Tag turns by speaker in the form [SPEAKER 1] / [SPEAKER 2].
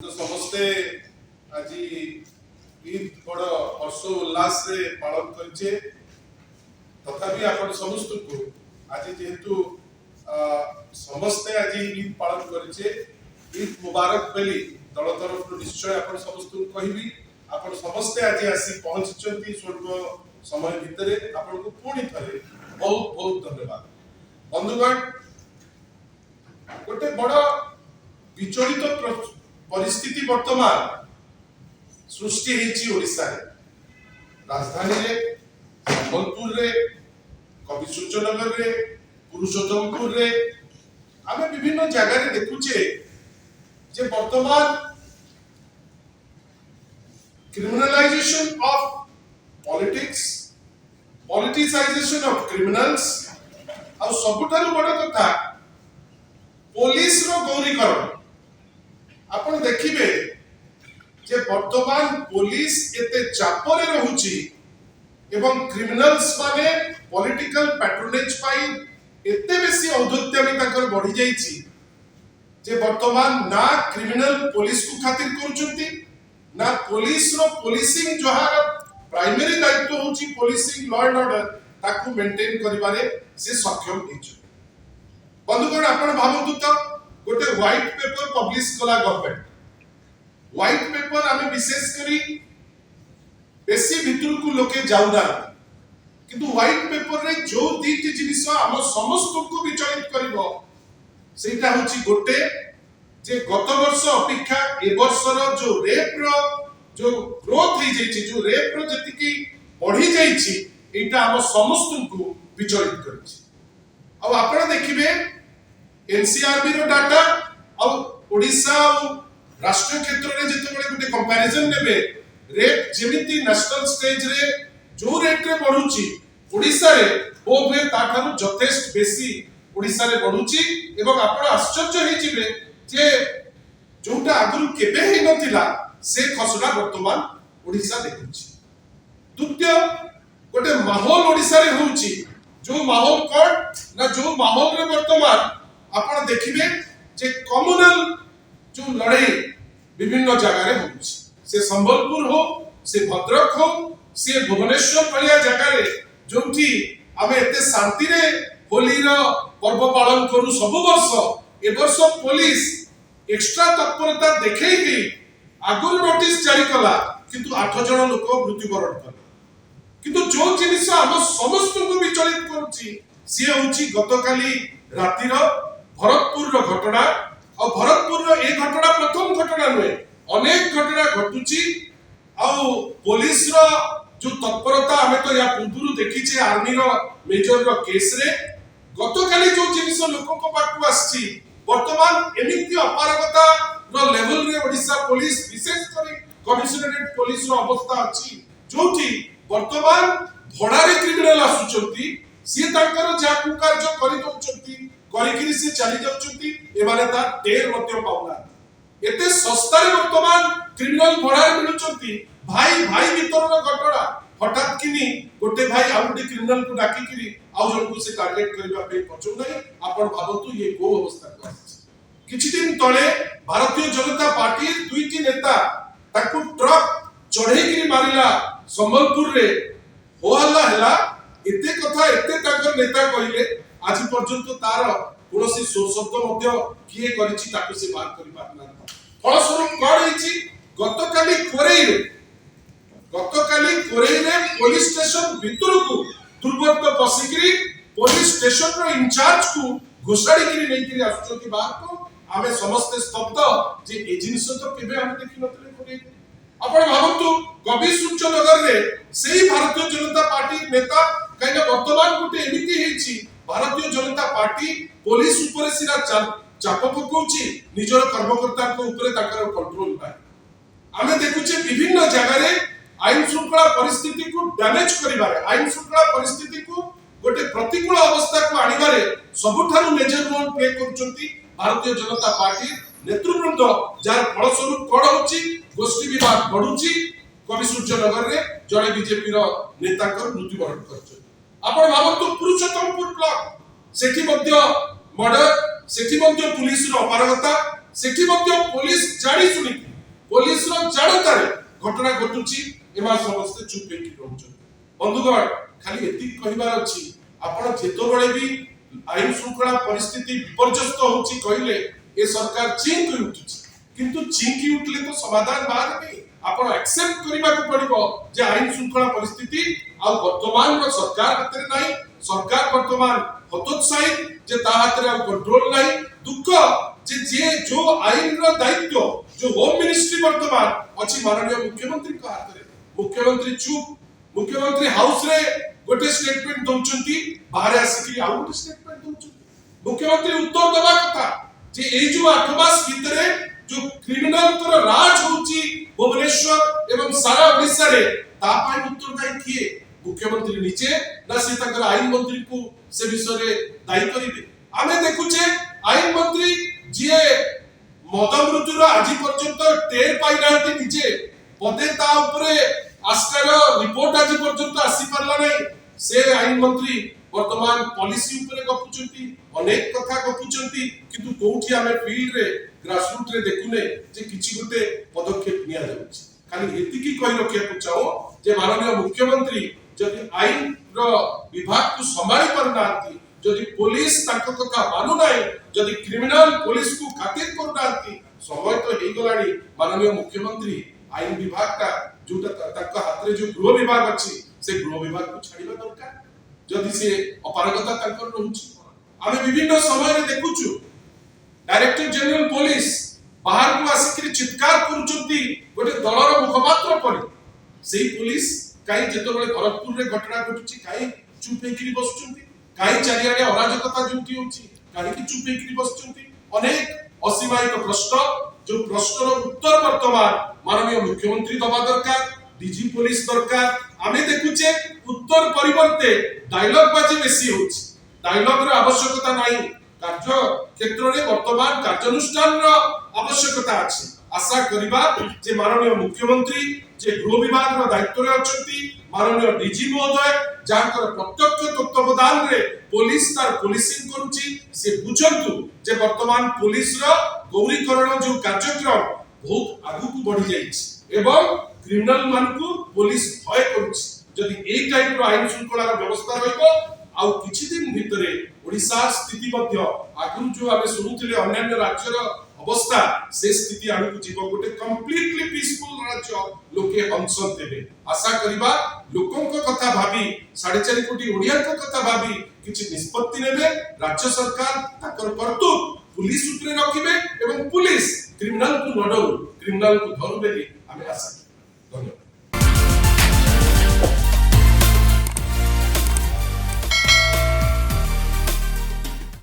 [SPEAKER 1] तो समस्ते आज ईद बड़ हर्ष उल्लास रे पालन करछे तथापि आपण समस्त को आज जेहेतु समस्ते आज ईद पालन करछे ईद मुबारक बेली दल तरफ निश्चय आपण समस्त को कहबी आपण समस्ते आज आसी पहुंचचंती स्वल्प समय भितरे आपण को पुणी थरे बहुत बहुत धन्यवाद बंधुगण गोटे बड़ विचलित परिस्थिति वर्तमान सृष्टि हेची ओडिसा रे राजधानी रे संबलपुर रे कवि सूर्यनगर रे पुरुषोत्तमपुर रे आमे विभिन्न जगह रे देखुचे जे वर्तमान criminalisation of politics politicisation of criminals आ सबुठारु बड़ कथा पुलिस रो गौरीकरण आपण देखिबे जे वर्तमान पुलिस एते चापरे रहुची एवं क्रिमिनल्स माने पॉलिटिकल पैट्रोनेज पाई एते बेसी औद्धत्यामी ताकर बढ़ी जाईची जे वर्तमान ना क्रिमिनल पुलिस को खातिर करूचंती ना पुलिस रो पुलिसिंग जहार प्राइमरी दायित्व होची पुलिसिंग लॉ एंड ऑर्डर ताकू मेंटेन करिबारे से सक्षम हेछु बंधुगण आपण भाबंतु त गोटे व्हाइट पेपर पब्लिश कला गवर्नमेंट व्हाइट पेपर आमे विशेष करी बेसी भितर को लोके जाउना किंतु व्हाइट पेपर रे जो दीटी जिनिस हम समस्त को विचलित करिवो सेटा होची गोटे जे गत वर्ष अपेक्षा ए वर्षर जो रेप रो जो ग्रोथ हे जेची जो रेप रो जति की बढ़ी जाईची एटा हम समस्त को विचलित करछि अब आपण देखिबे एनसीआरबी रो डाटा और ओडिसा और राष्ट्रीय क्षेत्र रे जते बळे गुटे कंपैरिजन नेबे रेट जेमिति नेशनल स्टेज रे जो रेट रे बढ़ुची ओडिसा रे ओ भे ताठारु जथेष्ट बेसी ओडिसा रे बढ़ुची एवं आपण आश्चर्य हे जिवे जे जोटा आगुरु केबे हे नथिला से खसडा वर्तमान ओडिसा देखुची द्वितीय गोटे माहौल ओडिसा रे होउची जो माहौल कोन ना जो माहौल रे वर्तमान आपण देखिबे जे कम्युनल जो लड़ाई विभिन्न जगह रे होउछि से संबलपुर हो से भद्रक हो से भुवनेश्वर भलिया जगह रे जोंठी आमे एते शांति रे होली रो पर्व पालन करू सब वर्ष ए वर्ष पुलिस एक्स्ट्रा तत्परता देखै कि आगुर नोटिस जारी कला किंतु 8 जण लोक मृत्युवरण कले किंतु जो जिनिस हम समस्त को विचलित करूछि से होउछि गतकाली रातिर भरतपुर रो घटना और भरतपुर रो ए घटना प्रथम घटना नुहे अनेक घटना घटुची आउ पुलिस रो जो तत्परता हमें तो या पूर्व देखी छे आर्मी रो मेजर रो केस रे गतकाली जो जिनिस लोक को पाटू आछि वर्तमान एमिति अपारगता रो लेवल रे ओडिसा पुलिस विशेष करी कमिशनरेट पुलिस रो अवस्था अछि जोठी वर्तमान भड़ारे क्रिमिनल आसुचंती सी तांकर जाकू कार्य करि दउचंती करिकिरी से चली जाउचंती एमाने ता टेर मध्य पाउना एते सस्ता रे वर्तमान क्रिमिनल भड़ारे मिलुचंती भाई भाई भीतर रो घटना हठात किनी गोटे भाई आ गोटे क्रिमिनल को डाकी किरी आ जन को से टारगेट करबा पे पचो नै आपण भाबंतु ये को अवस्था को किछि दिन तळे भारतीय जनता पार्टी दुईटी नेता ताकू ट्रक चढ़े किरी मारिला संबलपुर रे होहल्ला हला एते कथा एते ताकर नेता कहिले आज पर्यंत तार कोनोसी शब्द मध्य किए करिछि ताकू से बात करि पारना फलस्वरूप कोन हिची गतकाली कोरेई रे पुलिस स्टेशन भितर को दुर्बत्त पसिकरी पुलिस स्टेशन रो इंचार्ज को घोषाड़ी किरी नै किरी आछुचंती बाहर को आमे समस्त स्तब्ध जे ए जिनिस तो केबे हम देखि नतले कोरेई आपण भाबंतु कवि सूर्यनगर रे सेही भारतीय जनता पार्टी नेता काइना वर्तमान गुटे एमिति हेछि भारतीय जनता पार्टी पुलिस ऊपर सिरा चाप पकोछि निजर कर्मकर्ता को ऊपर ताकर कंट्रोल पाए आमे देखुचे विभिन्न जगह रे आईन श्रृंखला परिस्थिति को डैमेज करिबारे आईन श्रृंखला परिस्थिति को गोटे प्रतिकूल अवस्था को आनिबारे सबुठारु major role play करचंती Bharatiya Janata party नेतृवृंद jar फलस्वरूप कोन होछि गोष्ठी विवाद बढ़ुछि कवि सूर्यनगर रे जड़े बीजेपी रो नेता को मृत्युवरण करछ आपण भाबंतु पुरुषोत्तमपुर ब्लॉक सेठी मध्य मर्डर सेठी मध्य पुलिस रो अपारगता सेठी मध्य पुलिस जानी सुनी पुलिस रो जानतारे घटना घटुची एमा समस्त चुप होई रहउछन बंधुगण खाली एति कहिबार अछि आपण जेतो बळे भी आईन श्रृंखला परिस्थिति विपर्यस्त होउची कहिले ए सरकार चिंक उठुची किंतु चिंकी उठले तो समाधान बाहर नहीं आपण एक्सेप्ट करबा को पड़िबो जे आईन श्रृंखला परिस्थिति आ वर्तमान रो सरकार हाथ रे नहीं सरकार वर्तमान हतोत्साही जे ता हाथ रे कंट्रोल नहीं दुख जे जो आईन रो दायित्व जो होम मिनिस्ट्री वर्तमान अछि माननीय मुख्यमंत्री को हाथ रे मुख्यमंत्री चुप मुख्यमंत्री हाउस रे गोटे स्टेटमेंट दउचंती बाहर आसी आ गोटे स्टेटमेंट दउचंती मुख्यमंत्री उत्तर देबा कथा जे ए जो 8 मास भीतरे जो क्रिमिनल कर राज होची भुवनेश्वर एवं सारा ओडिसा रे ता पाई उत्तरदायी किए मुख्यमंत्री नीचे ना से तकर आईन मंत्री को से विषय रे दायी करिवे आमे देखुचे आईन मंत्री जे मदमृत्युर आज पर्यंत टेर पाई नांती नीचे पदे ता ऊपरे आस्कार रिपोर्ट आज पर्यंत आसी परला नहीं से आईन मंत्री वर्तमान पॉलिसी ऊपरे गपुचंती अनेक कथा गपुचंती किंतु कोठी हमें फील्ड रे ग्रासरूट रे देखुने जे किछि गोटे पदक्षेप निया जाउछि खाली एतिकी कहि रखिया को चाहो जे माननीय मुख्यमंत्री जदि आईन रो विभाग को संभाली पर नांती जदि पुलिस ताको कथा मानु नाही जदि क्रिमिनल पुलिस को खातिर कर नांती समय तो हे गलाडी माननीय मुख्यमंत्री आईन विभाग का जोटा ताको हाथ रे जो गृह विभाग अछि से गृह विभाग को छाड़िबा दरकार जदि से अपारगता ताको रहउछि आमे विभिन्न समय रे देखुछु डायरेक्टर जनरल पुलिस बाहर को आसिक चित्कार करूचंती गोटे दलर मुखपात्र परि सेही पुलिस काई जेतो बळे भरतपुर रे घटना घटुची काई चुप हेकरी बसचंती काई चारियाडे अराजकता जुटी होची काई कि चुप हेकरी बसचंती अनेक असीमायित प्रश्न जो प्रश्नर उत्तर वर्तमान माननीय मुख्यमंत्री दबा दरकार डीजी पुलिस दरकार आमे देखुचे उत्तर परिवर्ते डायलॉग बाजी बेसी होची डायलॉग रो आवश्यकता नाही कार्य क्षेत्र रे वर्तमान कार्यानुष्ठान रो आवश्यकता अछि आशा करिबा जे माननीय मुख्यमंत्री जे गृह विभाग रो दायित्व रे अछंती माननीय डीजी महोदय जाकर प्रत्यक्ष तत्वावधान रे पुलिस तार पुलिसिंग करूची से बुझंतु जे वर्तमान पुलिस रो गौरीकरण जो कार्यक्रम बहुत आगु को बढ़ी जाईछि एवं क्रिमिनल मान को पुलिस भय करूची जदि एई टाइप रो आईन शृंखला व्यवस्था रहइबो आउ किछि दिन भितरे ओडिसा स्थिति मध्य आगु जो आमे सुनुथिले अन्य राज्यर अवस्था से स्थिति आगु जीव गोटे कंप्लीटली पीसफुल राज्य लोके हंसन देबे आशा करिबा लोकंक कथा भाबी 4.5 कोटी ओडिया को कथा भाबी किछि निष्पत्ति नेबे राज्य सरकार ताकर कर्तव्य पुलिस ऊपर रखिबे एवं पुलिस क्रिमिनल को नडरू क्रिमिनल को धरू बेली आमे आशा धन्यवाद।